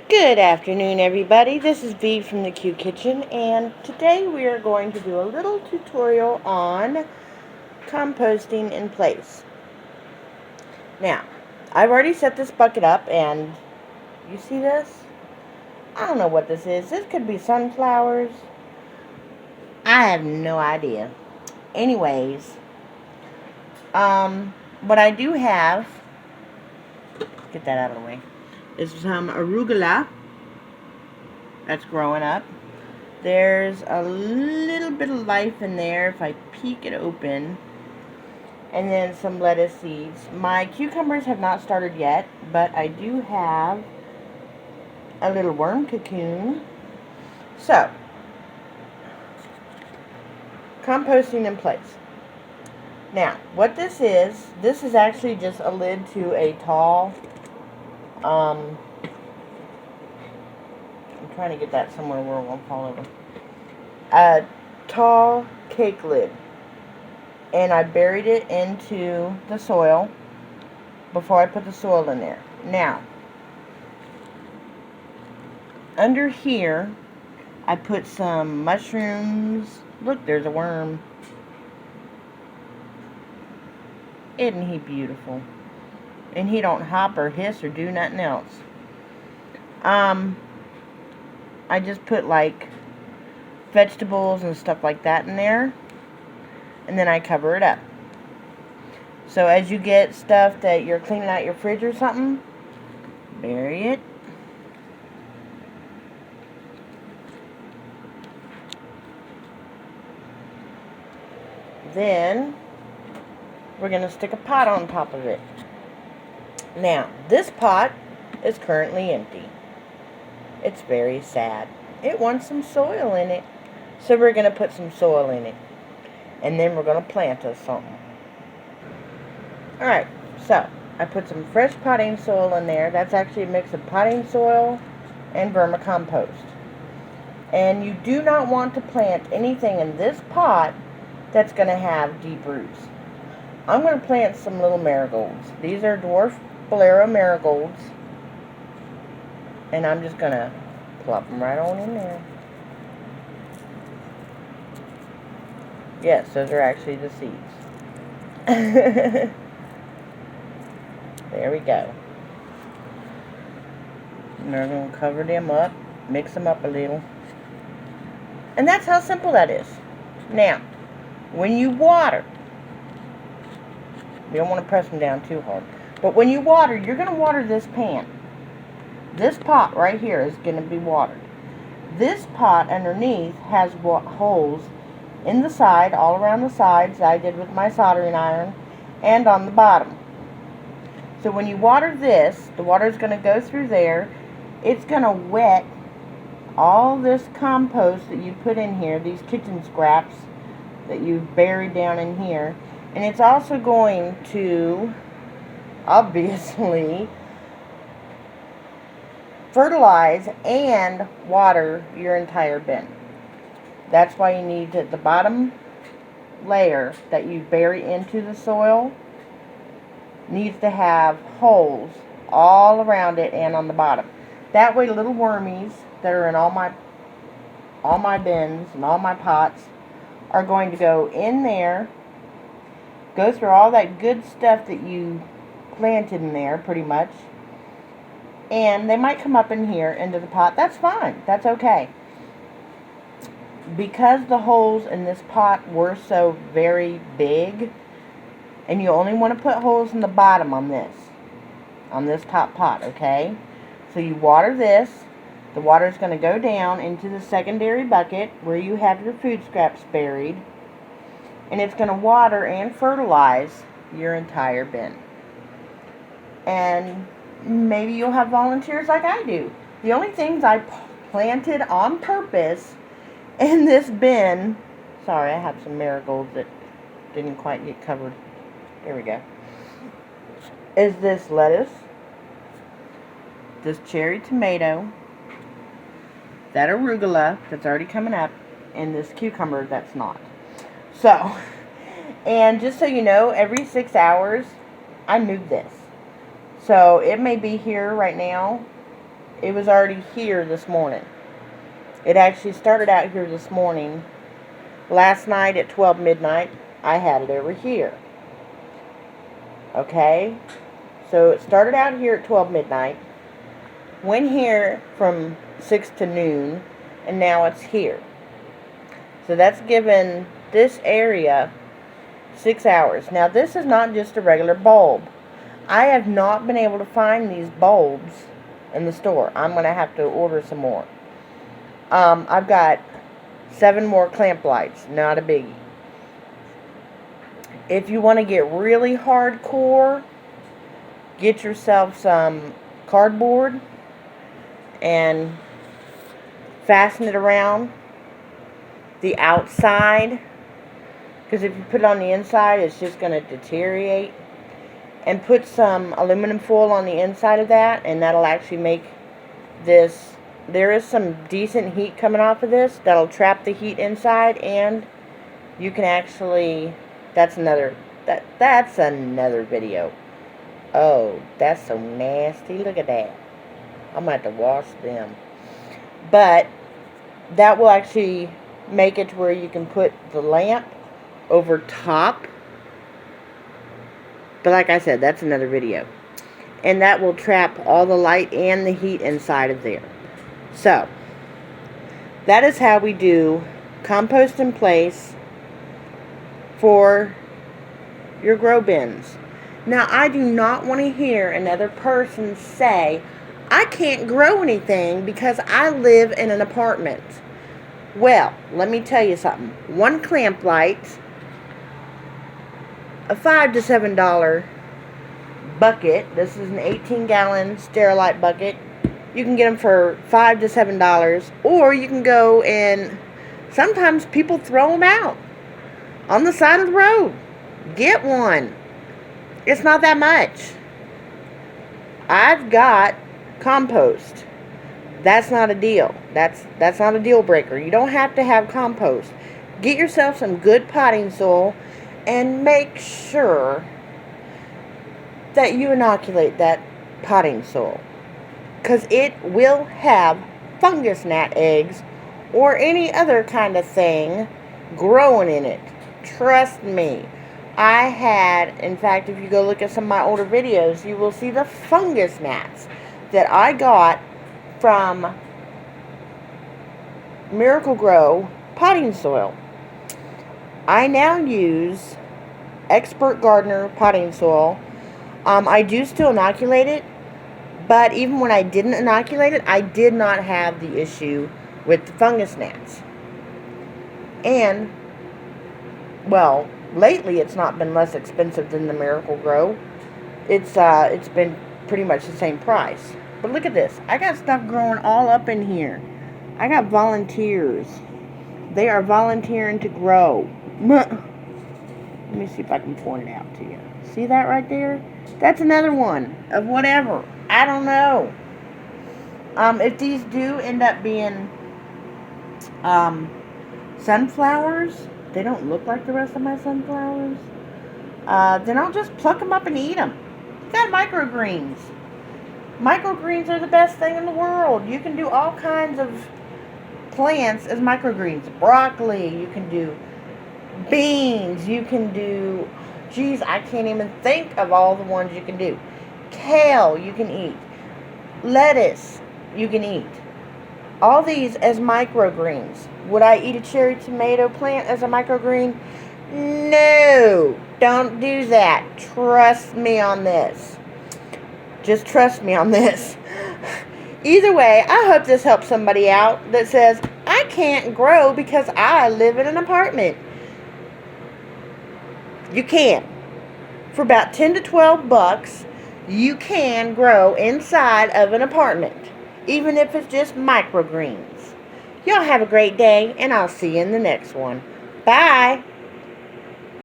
Good afternoon, everybody. This is V from the Q Kitchen, and today we are going to do a little tutorial on composting in place. Now, I've already set this bucket up, and you see this? I don't know what this is. This could be sunflowers. I have no idea. Anyways, what I do have, get that out of the way, is some arugula that's growing up. There's a little bit of life in there if I peek it open. And then some lettuce seeds. My cucumbers have not started yet, but I do have a little worm cocoon. So, composting in place. Now, what this is actually just a lid to a tall, I'm trying to get that somewhere where it won't fall over. A tall cake lid. And I buried it into the soil before I put the soil in there. Now, under here, I put some mushrooms. Look, there's a worm. Isn't he beautiful? And he don't hop or hiss or do nothing else. I just put like vegetables and stuff like that in there. And then I cover it up. So as you get stuff that you're cleaning out your fridge or something, bury it. Then we're going to stick a pot on top of it. Now, this pot is currently empty. It's very sad. It wants some soil in it. So we're going to put some soil in it. And then we're going to plant us something. Alright, so I put some fresh potting soil in there. That's actually a mix of potting soil and vermicompost. And you do not want to plant anything in this pot that's going to have deep roots. I'm going to plant some little marigolds. These are dwarf bolero marigolds. And I'm just going to plop them right on in there. Yes, those are actually the seeds. There we go. And we're going to cover them up, mix them up a little. And that's how simple that is. Now, when you water, you don't want to press them down too hard. But when you water, you're going to water this pan. This pot right here is going to be watered. This pot underneath has holes in the side, all around the sides, I did with my soldering iron, and on the bottom. So when you water this, the water is going to go through there. It's going to wet all this compost that you put in here, these kitchen scraps that you've buried down in here. And it's also going to, obviously, fertilize and water your entire bin. That's why you need the bottom layer that you bury into the soil needs to have holes all around it and on the bottom. That way little wormies that are in all my bins and all my pots are going to go in there, go through all that good stuff that you planted in there pretty much, and they might come up in here into the pot. That's fine. That's okay. Because the holes in this pot were so very big, and you only want to put holes in the bottom on this top pot, okay? So you water this. The water is going to go down into the secondary bucket where you have your food scraps buried, and it's going to water and fertilize your entire bin. And maybe you'll have volunteers like I do. The only things I planted on purpose in this bin, sorry, I have some marigolds that didn't quite get covered. There we go. Is this lettuce, this cherry tomato, that arugula that's already coming up, and this cucumber that's not. So, and just so you know, every 6 hours, I move this. So it may be here right now It was already here this morning. It actually started out here this morning. Last night at 12 midnight, I had it over here. Okay? So it started out here at 12 midnight, went here from 6 to noon, and now it's here. So that's given this area 6 hours. Now this is not just a regular bulb. I have not been able to find these bulbs in the store. I'm going to have to order some more. I've got 7 more clamp lights. Not a biggie. If you want to get really hardcore, get yourself some cardboard and fasten it around the outside, because if you put it on the inside, it's just going to deteriorate. And put some aluminum foil on the inside of that, and that'll actually make this, there is some decent heat coming off of this that'll trap the heat inside, and you can actually, that's another video. Oh, that's so nasty. Look at that. I'm going to have to wash them. But that will actually make it to where you can put the lamp over top. But like I said, that's another video. And that will trap all the light and the heat inside of there. So, that is how we do compost in place for your grow bins. Now, I do not want to hear another person say, I can't grow anything because I live in an apartment. Well, let me tell you something. One clamp light, a $5 to $7 bucket. This is an 18-gallon Sterilite bucket. You can get them for $5 to $7, or you can go and sometimes people throw them out on the side of the road. Get one. It's not that much. I've got compost. That's not a deal. That's not a deal breaker. You don't have to have compost. Get yourself some good potting soil and make sure that you inoculate that potting soil, because it will have fungus gnat eggs or any other kind of thing growing in it. Trust me. I had, in fact, if you go look at some of my older videos, you will see the fungus gnats that I got from Miracle Grow potting soil. I now use Expert Gardener potting soil. I do still inoculate it, but even when I didn't inoculate it, I did not have the issue with the fungus gnats. And, well, lately it's not been less expensive than the Miracle Grow. It's been pretty much the same price. But look at this. I got stuff growing all up in here. I got volunteers. They are volunteering to grow. Let me see if I can point it out to you. See that right there? That's another one of whatever. I don't know. If these do end up being sunflowers, they don't look like the rest of my sunflowers, then I'll just pluck them up and eat them. You got microgreens. Microgreens are the best thing in the world. You can do all kinds of plants as microgreens. Broccoli, you can do beans, you can do, geez, I can't even think of all the ones you can do. Kale, you can eat. Lettuce, you can eat. All these as microgreens. Would I eat a cherry tomato plant as a microgreen? No, don't do that. Trust me on this. Just trust me on this. Either way, I hope this helps somebody out that says, I can't grow because I live in an apartment. You can. For about 10 to 12 bucks, you can grow inside of an apartment, even if it's just microgreens. Y'all have a great day, and I'll see you in the next one. Bye.